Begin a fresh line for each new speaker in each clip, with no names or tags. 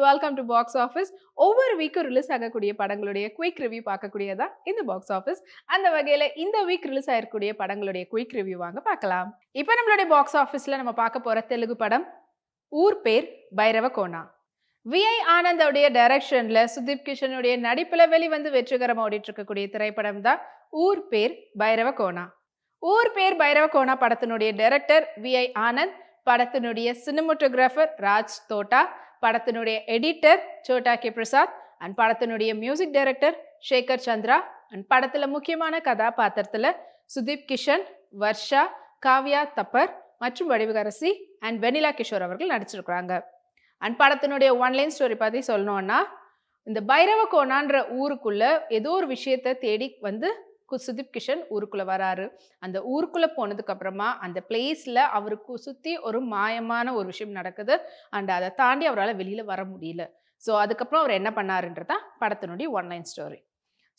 Welcome to box office. ஒவ்வொரு வீக்கும் release ஆகக்கூடிய படங்களுடைய quick review பார்க்கக்கூடியதா இந்த பாக்ஸ் ஆஃபீஸ். அந்த வகையில இந்த வீக் ரிலீஸ் ஆயிருக்கூடிய படங்களுடைய குயிக் ரிவ்யூ வாங்க பார்க்கலாம். இப்போ நம்மளுடைய பாக்ஸ் ஆஃபீஸ்ல நம்ம பார்க்க போற தெலுங்கு படம் ஊர் பேர் பைரவ கோனா. விஐ ஆனந்தோடைய டைரக்ஷன்ல சுதீப் கிஷனுடைய நடிப்புல வெளிவந்து வெற்றிகரமாக ஓடிட்டு இருக்கக்கூடிய திரைப்படம் தான் ஊர் பேர் பைரவ கோனா. ஊர் பேர் பைரவ கோனா படத்தினுடைய டைரக்டர் விஐ ஆனந்த், படத்தினுடைய சினிமோட்டோகிராஃபர் ராஜ் தோட்டா, படத்தினுடைய editor Chota K Prasad and படத்தினுடைய music director Shekar Chandra and படத்துல முக்கியமான கதாபாத்திரத்துல சுதீப் கிஷன், வர்ஷா, காவ்யா தப்பர் மற்றும் வடிவகரசி அண்ட் வெனிலா கிஷோர் அவர்கள் நடிச்சிருக்கிறாங்க. அண்ட் படத்தினுடைய ஒன்லைன் ஸ்டோரி பத்தி சொல்லணும்னா, இந்த பைரவ கோனான்ற ஊருக்குள்ள ஏதோ ஒரு விஷயத்தை தேடி வந்து சுதீப் கிஷன் ஊருக்குள்ள வராரு. அந்த ஊருக்குள்ள போனதுக்கு அப்புறமா அந்த பிளேஸ்ல அவருக்கு சுத்தி ஒரு மாயமான ஒரு விஷயம் நடக்குது. அண்ட் அதை தாண்டி அவரால் வெளியில வர முடியல. ஸோ அதுக்கப்புறம் அவர் என்ன பண்ணாருன்றதான் படத்தினுடைய ஒன்லைன் ஸ்டோரி.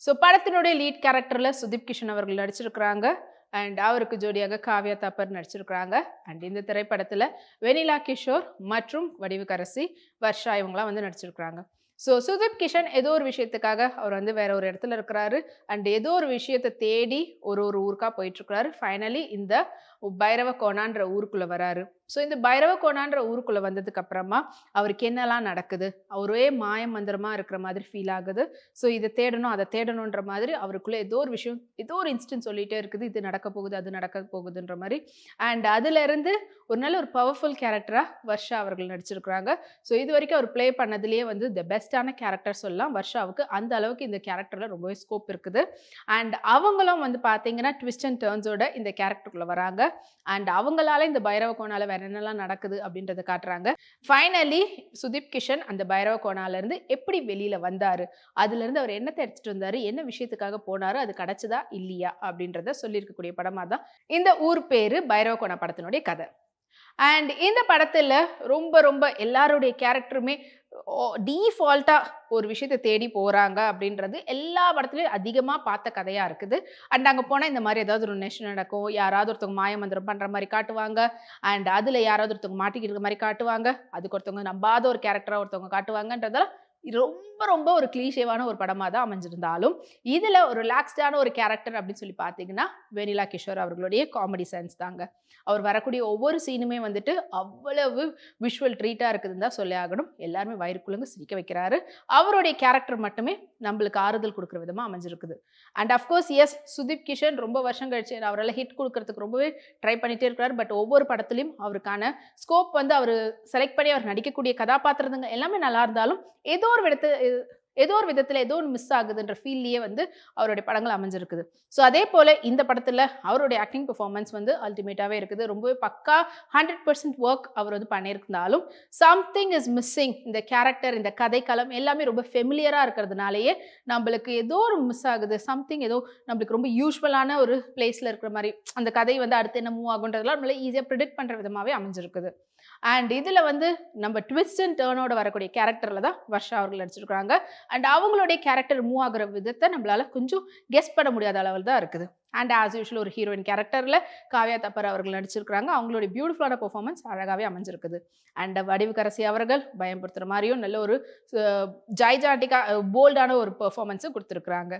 ஸோ படத்தினுடைய லீட் கேரக்டர்ல சுதீப் கிஷன் அவர்கள் நடிச்சிருக்கிறாங்க. அண்ட் அவருக்கு ஜோடியாக காவ்யா தப்பர் நடிச்சிருக்கிறாங்க. அண்ட் இந்த திரைப்படத்துல வெனிலா கிஷோர் மற்றும் வடிவுக்கரசி, வர்ஷா இவங்களாம் வந்து நடிச்சிருக்கிறாங்க. ஸோ சுதீப் கிஷன் ஏதோ ஒரு விஷயத்துக்காக அவர் வந்து வேற ஒரு இடத்துல இருக்கிறாரு. அண்ட் ஏதோ ஒரு விஷயத்தை தேடி ஒரு ஊருக்கா போயிட்டு இருக்கிறாரு. ஃபைனலி இந்த பைரவ கோனான்ற ஊருக்குள்ள வராரு. ஸோ இந்த பைரவ கோனான்ற ஊருக்குள்ள வந்ததுக்கு அப்புறமா அவருக்கு என்னெல்லாம் நடக்குது, ஒரே மாய மந்திரமா இருக்கிற மாதிரி ஃபீல் ஆகுது. ஸோ இதை தேடணும் அதை தேடணுன்ற மாதிரி அவருக்குள்ள ஏதோ ஒரு விஷயம், ஏதோ ஒரு இன்ஸ்டன்ட் சொல்லிட்டே இருக்குது, இது நடக்க போகுது அது நடக்க போகுதுன்ற மாதிரி. அண்ட் அதுல இருந்து ஒரு நல்ல ஒரு பவர்ஃபுல் கேரக்டரா வர்ஷா அவர்கள் நடிச்சிருக்கிறாங்க. ஸோ இது வரைக்கும் அவர் பிளே பண்ணதுலேயே வந்து த பெஸ்டான கேரக்டர் சொல்லலாம். வர்ஷாவுக்கு அந்த அளவுக்கு இந்த கேரக்டர்ல ரொம்பவே ஸ்கோப் இருக்குது. அண்ட் அவங்களும் வந்து பார்த்தீங்கன்னா ட்விஸ்ட் அண்ட் டர்ன்ஸோட இந்த கேரக்டருக்குள்ள வராங்க. அண்ட் அவங்களால இந்த பைரவ கோனால வேற என்னெல்லாம் நடக்குது அப்படின்றத காட்டுறாங்க. ஃபைனலி சுதீப் கிஷன் அந்த பைரவ கோனால இருந்து எப்படி வெளியில வந்தாரு, அதுல இருந்து அவர் என்னத்தை எடுத்துட்டு வந்தாரு, என்ன விஷயத்துக்காக போனாரு, அது கிடைச்சதா இல்லையா அப்படின்றத சொல்லியிருக்கக்கூடிய படமா தான் இந்த ஊர் பேரு பைரவ கோனா படத்தினுடைய கதை. அண்ட் இந்த படத்துல ரொம்ப ரொம்ப எல்லாருடைய கேரக்டருமே டீஃபால்ட்டா ஒரு விஷயத்தை தேடி போறாங்க அப்படின்றது எல்லா படத்துலயும் அதிகமா பார்த்த கதையா இருக்குது. அண்ட் அங்க போனா இந்த மாதிரி ஏதாவது ஒரு நெஷன் நடக்கும், யாராவது ஒருத்தவங்க மாயமந்திரம் பண்ற மாதிரி காட்டுவாங்க. அண்ட் அதுல யாராவது ஒருத்தவங்க மாட்டிக்கிட்டு இருக்க மாதிரி காட்டுவாங்க. அதுக்கு ஒருத்தவங்க நம்பாத ஒரு கேரக்டரா ஒருத்தவங்க காட்டுவாங்கன்றதெல்லாம் ரொம்ப ரொம்ப ஒரு கிளீஷேவான ஒரு படமா தான் அமைஞ்சிருந்தாலும், இதுல ஒரு ரிலாக்ஸ்டான ஒரு கேரக்டர் அப்படின்னு சொல்லி பார்த்தீங்கன்னா வெனிலா கிஷோர் அவர்களுடைய காமெடி சென்ஸ் தாங்க. அவர் வரக்கூடிய ஒவ்வொரு சீனுமே வந்துட்டு அவ்வளவு விஷுவல் ட்ரீட்டா இருக்குதுன்னு தான் சொல்லி ஆகணும். எல்லாருமே வயிறுக்குள்ளங்க சிரிக்க வைக்கிறாரு. அவருடைய கேரக்டர் மட்டுமே நம்மளுக்கு ஆறுதல் கொடுக்குற விதமா அமைஞ்சிருக்குது. And of course S, Sudeep Kishan ரொம்ப வருஷம் கழிச்சு அவரால் ஹிட் கொடுக்கறதுக்கு ரொம்பவே ட்ரை பண்ணிட்டே இருக்கிறார். பட் ஒவ்வொரு படத்துலையும் அவருக்கான ஸ்கோப் வந்து அவர் செலக்ட் பண்ணி அவர் நடிக்கக்கூடிய கதாபாத்திரங்க எல்லாமே நல்லா இருந்தாலும் ஏதோ ஒரு விதத்துல ஏதோ ஒன்று மிஸ் ஆகுதுன்ற ஃபீல்லையே வந்து அவருடைய படங்கள் அமைஞ்சிருக்குது. ஸோ அதே போல இந்த படத்துல அவருடைய ஆக்டிங் பெர்ஃபார்மன்ஸ் வந்து அல்டிமேட்டாவே இருக்குது. ரொம்பவே பக்கா 100% ஒர்க் அவர் வந்து பண்ணியிருந்தாலும் சம்திங் இஸ் மிஸ்ஸிங். இந்த கேரக்டர், இந்த கதைக்களம் எல்லாமே ரொம்ப ஃபெமிலியரா இருக்கிறதுனாலேயே நம்மளுக்கு ஏதோ ஒரு மிஸ் ஆகுது. சம்திங் ஏதோ நம்மளுக்கு ரொம்ப யூஸ்வலான ஒரு பிளேஸ்ல இருக்கிற மாதிரி அந்த கதை வந்து அடுத்து என்ன மூவ் ஆகுன்றதுலாம் நம்மளால ஈஸியாக ப்ரிடிக்ட் பண்ற விதமாவே அமைஞ்சிருக்குது. அண்ட் இதுல வந்து நம்ம ட்விஸ்ட் அண்ட் டர்னோட வரக்கூடிய கேரக்டர்ல தான் வர்ஷா அவர்கள் நடிச்சிருக்காங்க. அண்ட் அவங்களுடைய கேரக்டர் மூவ் ஆகுற விதத்தை நம்மளால கொஞ்சம் கெஸ் பண்ண முடியாத அளவில் தான் இருக்குது. அண்ட் ஆஸ் யூஷுவல் ஒரு ஹீரோயின் கேரக்டர்ல காவ்யா தப்பர் அவர்கள் நடிச்சிருக்காங்க. அவங்களுடைய பியூட்டிஃபுல்லான பெர்ஃபார்மன்ஸ் அழகாவே அமைஞ்சிருக்குது. அண்ட் வடிவுக்கரசி அவர்கள் பயன்படுத்துற மாதிரியும் நல்ல ஒரு ஜைஜாண்டிக்கா போல்டான ஒரு பெர்ஃபார்மன்ஸும் கொடுத்துருக்குறாங்க.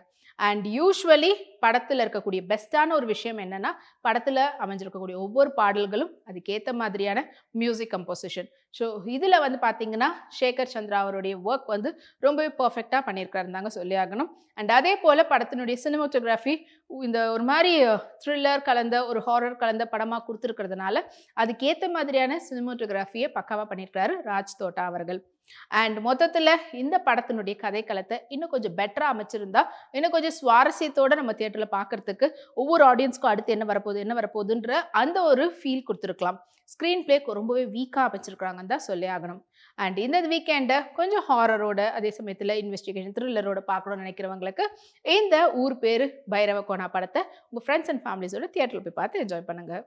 அண்ட் யூஸ்வலி படத்தில் இருக்கக்கூடிய பெஸ்டான ஒரு விஷயம் என்னன்னா, படத்தில் அமைஞ்சிருக்கக்கூடிய ஒவ்வொரு பாடல்களும் அதுக்கேற்ற மாதிரியான மியூசிக் கம்போசிஷன். ஸோ இதில் வந்து பார்த்தீங்கன்னா சேகர் சந்திரா அவருடைய ஒர்க் வந்து ரொம்பவே பர்ஃபெக்டாக பண்ணியிருக்காருந்தாங்க சொல்லி ஆகணும். அண்ட் அதே போல் படத்தினுடைய சினிமோட்டோகிராஃபி இந்த ஒரு மாதிரி த்ரில்லர் கலந்த ஒரு ஹாரர் கலந்த படமாக கொடுத்துருக்கிறதுனால அதுக்கேற்ற மாதிரியான சினிமோட்டோகிராஃபியை பக்காவாக பண்ணியிருக்காரு ராஜ் தோட்டா அவர்கள். அண்ட் மொத்தத்தில் இந்த படத்தினுடைய கதைக்களத்தை இன்னும் கொஞ்சம் பெட்டராக அமைச்சிருந்தா இன்னும் கொஞ்சம் சுவாரஸ்யத்தோட நம்ம தியேட்டரில் பார்க்கறதுக்கு ஒவ்வொரு ஆடியன்ஸ்க்கும் அடுத்து என்ன வரப்போகுதுன்ற அந்த ஒரு ஃபீல் கொடுத்துருக்கலாம். ஸ்க்ரீன் பிளே ரொம்பவே வீக்காக அமைச்சிருக்கிறாங்கன்னு தான் சொல்லி ஆகணும். அண்ட் இந்த வீக்கெண்டை கொஞ்சம் ஹாரரோட அதே சமயத்தில் இன்வெஸ்டிகேஷன் த்ரில்லரோட பார்க்கணும்னு நினைக்கிறவங்களுக்கு இந்த ஊர் பேர் பைரவ கோனா படத்தை உங்கள் ஃப்ரெண்ட்ஸ் அண்ட் ஃபேமிலிஸோட தியேட்டரில் போய் பார்த்து என்ஜாய் பண்ணுங்கள்.